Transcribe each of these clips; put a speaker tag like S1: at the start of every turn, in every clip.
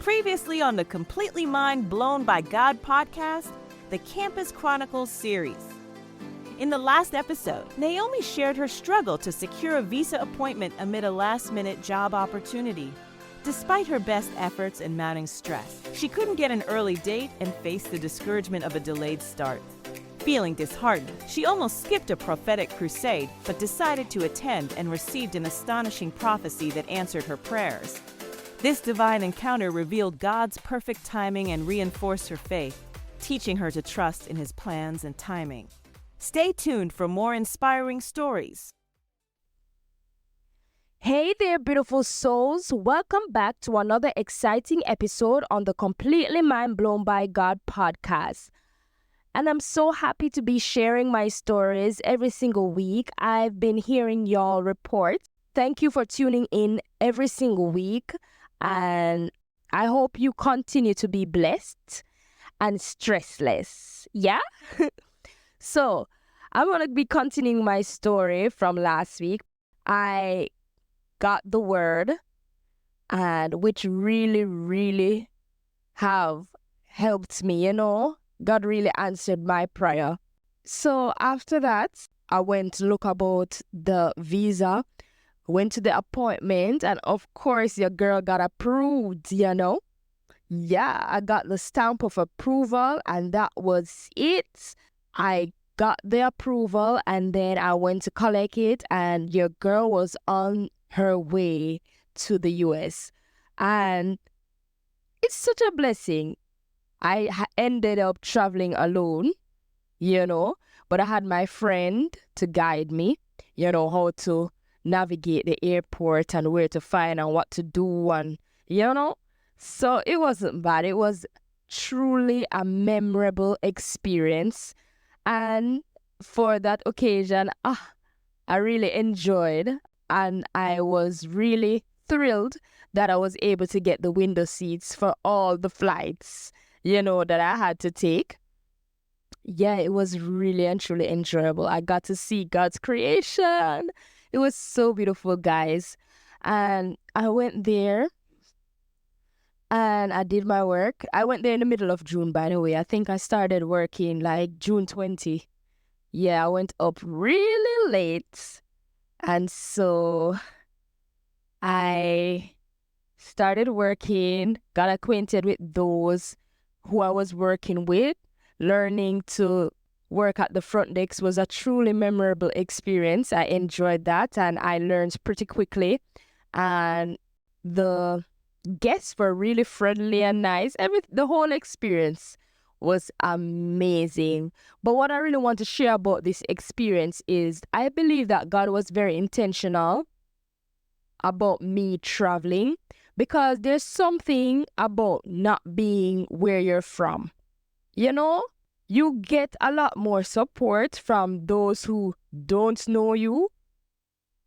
S1: Previously on the Completely Mind Blown by God podcast, the Campus Chronicles series. In the last episode, Naomi shared her struggle to secure a visa appointment amid a last-minute job opportunity. Despite her best efforts and mounting stress, she couldn't get an early date and faced the discouragement of a delayed start. Feeling disheartened, she almost skipped a prophetic crusade, but decided to attend and received an astonishing prophecy that answered her prayers. This divine encounter revealed God's perfect timing and reinforced her faith, teaching her to trust in His plans and timing. Stay tuned for more inspiring stories.
S2: Hey there, beautiful souls. Welcome back to another exciting episode on the Completely Mind Blown by God podcast. And I'm so happy to be sharing my stories every single week. I've been hearing y'all report. Thank you for tuning in every single week. And I hope you continue to be blessed and stressless. Yeah? So, I'm going to be continuing my story from last week. I got the word, and which really have helped me, God really answered my prayer. So after that, I went to look about the visa, went to the appointment, and of course your girl got approved, Yeah, I got the stamp of approval, and that was it. I got the approval, and then I went to collect it, and your girl was on her way to the US. And it's such a blessing. I ended up traveling alone, but I had my friend to guide me, how to navigate the airport and where to find and what to do, and, So it wasn't bad. It was truly a memorable experience. And for that occasion, I really enjoyed, and I was really thrilled that I was able to get the window seats for all the flights, that I had to take. Yeah, it was really and truly enjoyable. I got to see God's creation. It was so beautiful, guys. And I went there and I did my work. I went there in the middle of June, by the way. I think I started working like June 20. Yeah, I went up really late. And so I started working, got acquainted with those who I was working with. Learning to work at the front desk was a truly memorable experience. I enjoyed that, and I learned pretty quickly. And the guests were really friendly and nice. The whole experience was amazing. But what I really want to share about this experience is I believe that God was very intentional about me traveling, because there's something about not being where you're from. You get a lot more support from those who don't know you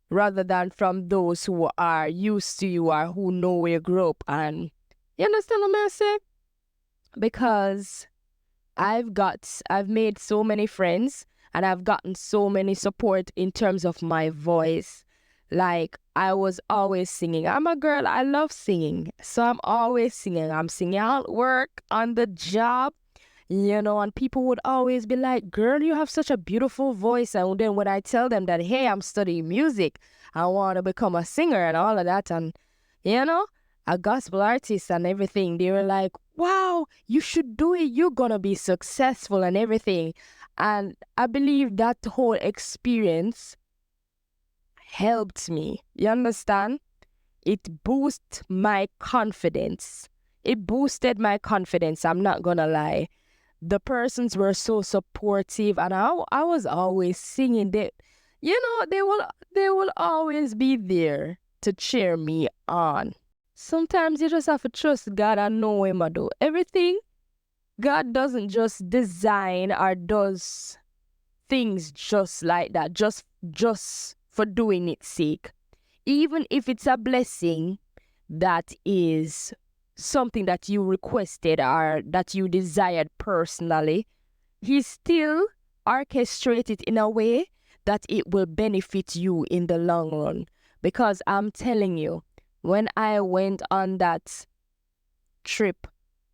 S2: rather than from those who are used to you or who know where you grew up. And you understand what I'm saying? Because I've made so many friends, and I've gotten so many support in terms of my voice. Like, I was always singing. I'm a girl, I love singing. So I'm always singing. I'm singing at work, on the job, and people would always be like, girl, you have such a beautiful voice. And then when I tell them that, hey, I'm studying music, I want to become a singer and all of that, and, a gospel artist and everything, they were like, wow, you should do it. You're going to be successful and everything. And I believe that whole experience helped me. You understand? It boosted my confidence. It boosted my confidence. I'm not gonna lie. The persons were so supportive, and I was always singing. They will always be there to cheer me on. Sometimes you just have to trust God and know Him, do everything. God doesn't just design or does things just like that, just for doing its sake. Even if it's a blessing that is something that you requested or that you desired personally, He still orchestrated in a way that it will benefit you in the long run. Because I'm telling you, when I went on that trip,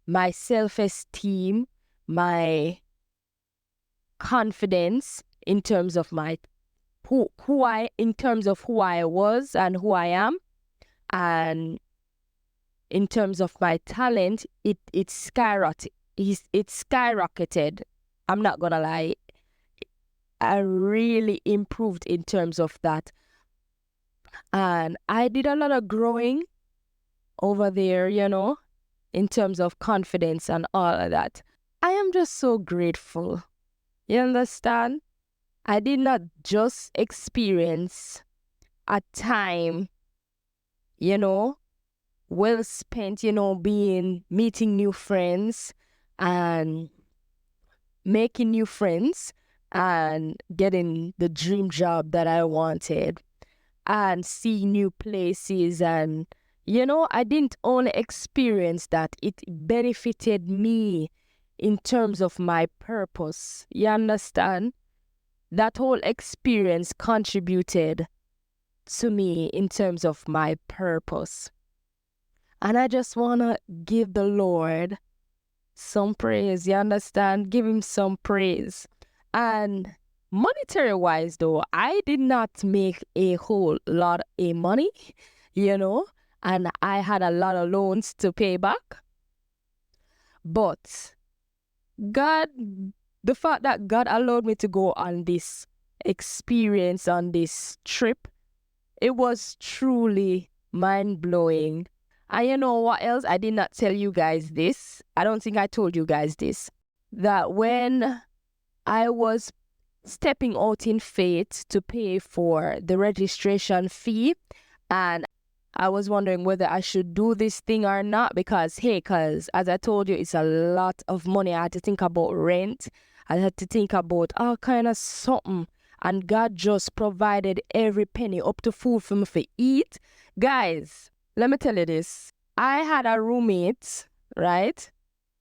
S2: my self-esteem, my confidence in terms of who I was and who I am, and in terms of my talent, it skyrocketed. I'm not gonna lie. I really improved in terms of that. And I did a lot of growing over there, in terms of confidence and all of that. I am just so grateful. You understand? I did not just experience a time, well spent, meeting new friends and making new friends and getting the dream job that I wanted and seeing new places. And, I didn't only experience that, it benefited me in terms of my purpose. You understand? That whole experience contributed to me in terms of my purpose. And I just want to give the Lord some praise. You understand? Give him some praise. And monetary wise though, I did not make a whole lot of money, and I had a lot of loans to pay back. But the fact that God allowed me to go on this experience, on this trip, it was truly mind-blowing. And you know what else? I did not tell you guys this. I don't think I told you guys this. That when I was stepping out in faith to pay for the registration fee, and I was wondering whether I should do this thing or not, because as I told you, it's a lot of money. I had to think about rent. I had to think about all kind of something. And God just provided every penny, up to food for me to eat. Guys, let me tell you this. I had a roommate, right?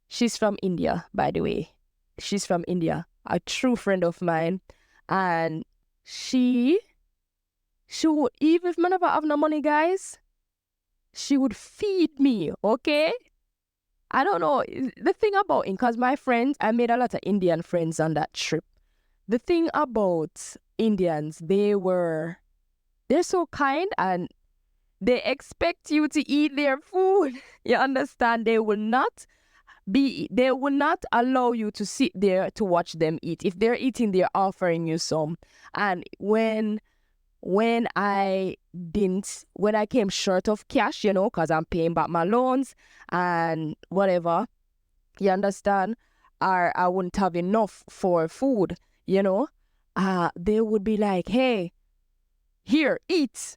S2: She's from India, by the way. She's from India, a true friend of mine. And she would, even if I never have no money, guys, she would feed me, okay? I don't know. The thing about it, because my friends, I made a lot of Indian friends on that trip. The thing about Indians, they're so kind and they expect you to eat their food. You understand? They will not allow you to sit there to watch them eat. If they're eating, they're offering you some. And when I came short of cash, because I'm paying back my loans and whatever, you understand, or I wouldn't have enough for food, they would be like, hey, here, eat.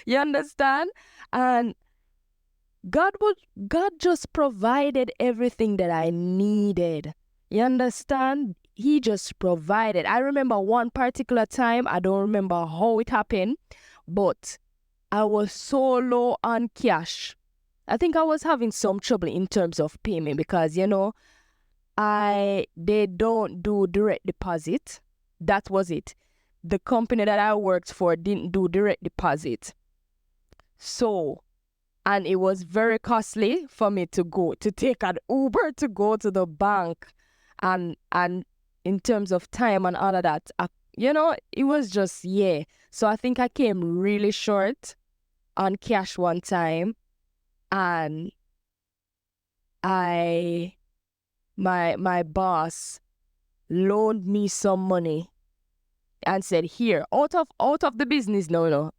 S2: You understand? And God just provided everything that I needed. You understand? He just provided. I remember one particular time, I don't remember how it happened, but I was so low on cash. I think I was having some trouble in terms of payment because, they don't do direct deposit. That was it. The company that I worked for didn't do direct deposit. So, and it was very costly for me to take an Uber to go to the bank. And in terms of time and all of that, it was just, yeah. So I think I came really short on cash one time, and my boss loaned me some money and said, here, out of the business, no.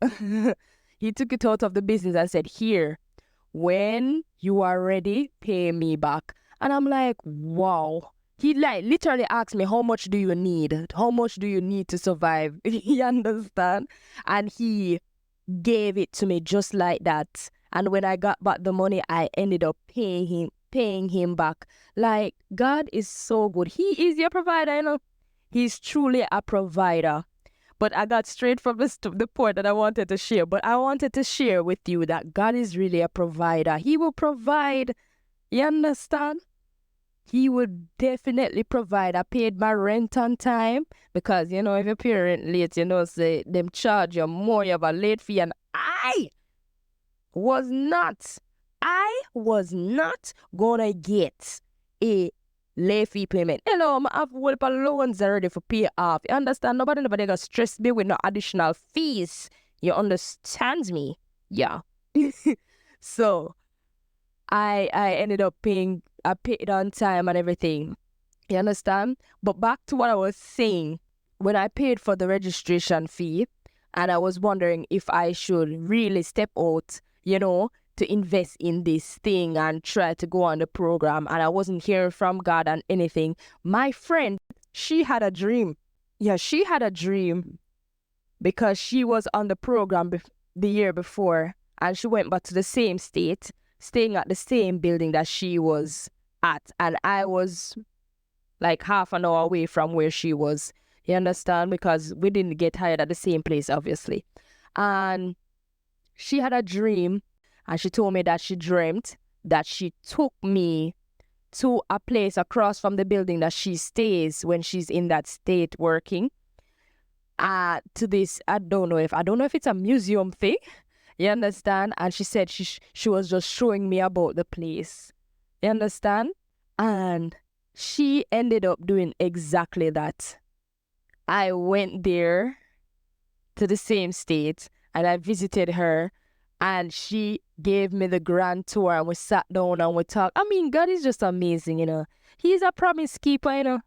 S2: He took it out of the business and said, here, when you are ready, pay me back. And I'm like, wow. He literally asked me, how much do you need? How much do you need to survive? You understand? And he gave it to me just like that. And when I got back the money, I ended up paying him back. Like, God is so good. He is your provider, He's truly a provider. But I got straight from the point that I wanted to share. But I wanted to share with you that God is really a provider. He will provide. You understand? He would definitely provide. I paid my rent on time because, if you pay rent late, say them charge you more, you have a late fee. And I was not I was not gonna get a late fee payment. Hello, I have a whole heap of loans already for pay off. You understand? Nobody gonna stress me with no additional fees. You understand me? Yeah. So I ended up paying. I paid on time and everything. You understand? But back to what I was saying, when I paid for the registration fee, and I was wondering if I should really step out, to invest in this thing and try to go on the program, and I wasn't hearing from God and anything. My friend, she had a dream. Yeah, she had a dream because she was on the program the year before, and she went back to the same state, staying at the same building that she was at, and I was like half an hour away from where she was. You understand? Because we didn't get hired at the same place, obviously. And she had a dream, and she told me that she dreamt that she took me to a place across from the building that she stays when she's in that state working. To this, I don't know if it's a museum thing. You understand? And she said she was just showing me about the place. You understand? And she ended up doing exactly that. I went there to the same state and I visited her, and she gave me the grand tour, and we sat down and we talked. I mean, God is just amazing, He's a promise keeper,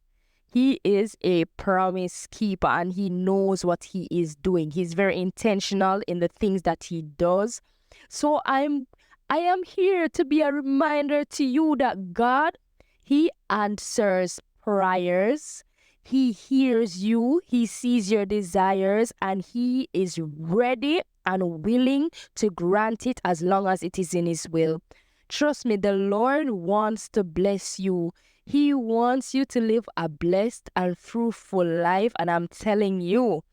S2: He is a promise keeper, and he knows what he is doing. He's very intentional in the things that he does. So I am here to be a reminder to you that God, he answers prayers. He hears you. He sees your desires, and he is ready and willing to grant it as long as it is in his will. Trust me, the Lord wants to bless you. He wants you to live a blessed and fruitful life. And I'm telling you,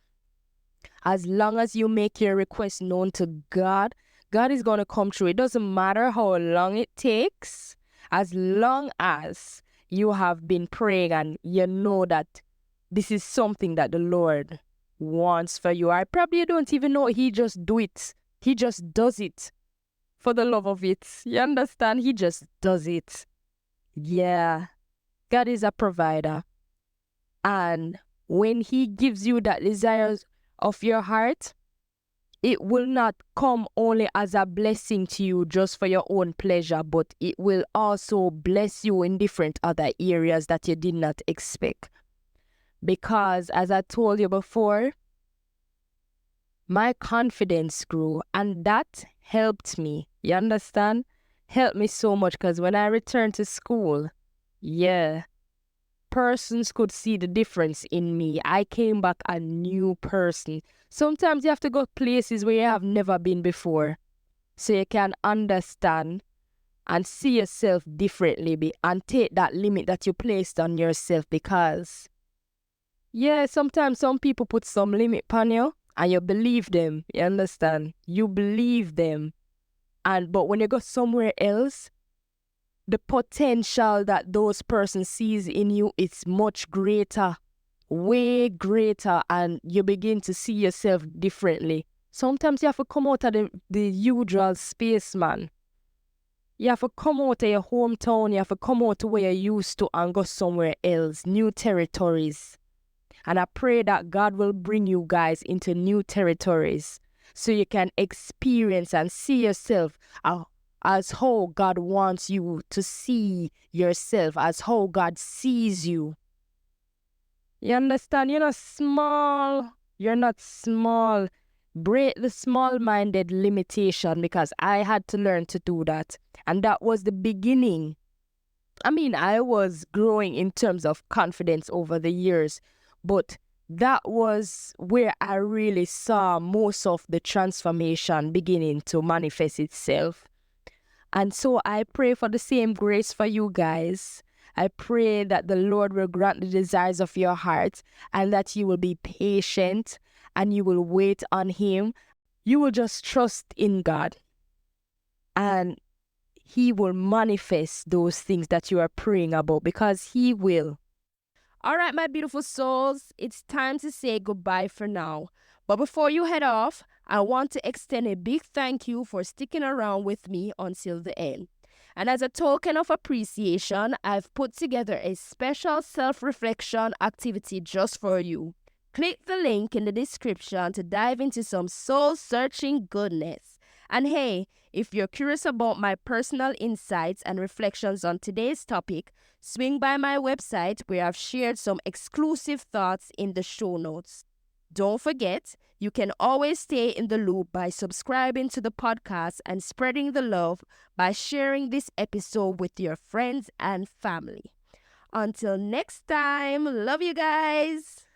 S2: as long as you make your request known to God, God is going to come through. It doesn't matter how long it takes. As long as you have been praying and you know that this is something that the Lord wants for you. I probably don't even know. He just do it. He just does it for the love of it. You understand? He just does it. Yeah. God is a provider. And when he gives you that desires of your heart, it will not come only as a blessing to you just for your own pleasure, but it will also bless you in different other areas that you did not expect. Because as I told you before, my confidence grew, and that helped me. You understand? Helped me so much, because when I returned to school, persons could see the difference in me. I came back a new person. Sometimes you have to go places where you have never been before, so you can understand and see yourself differently and take that limit that you placed on yourself. Because sometimes some people put some limit on you and you believe them. You understand? You believe them. But when you go somewhere else, the potential that those persons sees in you is much greater, way greater, and you begin to see yourself differently. Sometimes you have to come out of the usual space, man. You have to come out of your hometown, you have to come out to where you're used to and go somewhere else, new territories. And I pray that God will bring you guys into new territories so you can experience and see yourself as how God wants you to see yourself, as how God sees you. You understand? You're not small. You're not small. Break the small-minded limitation, because I had to learn to do that. And that was the beginning. I mean, I was growing in terms of confidence over the years, but that was where I really saw most of the transformation beginning to manifest itself. And so I pray for the same grace for you guys. I pray that the Lord will grant the desires of your heart, and that you will be patient and you will wait on him. You will just trust in God, and he will manifest those things that you are praying about, because he will. All right, my beautiful souls, it's time to say goodbye for now. But before you head off, I want to extend a big thank you for sticking around with me until the end. And as a token of appreciation, I've put together a special self-reflection activity just for you. Click the link in the description to dive into some soul-searching goodness. And hey, if you're curious about my personal insights and reflections on today's topic, swing by my website where I've shared some exclusive thoughts in the show notes. Don't forget, you can always stay in the loop by subscribing to the podcast and spreading the love by sharing this episode with your friends and family. Until next time, love you guys.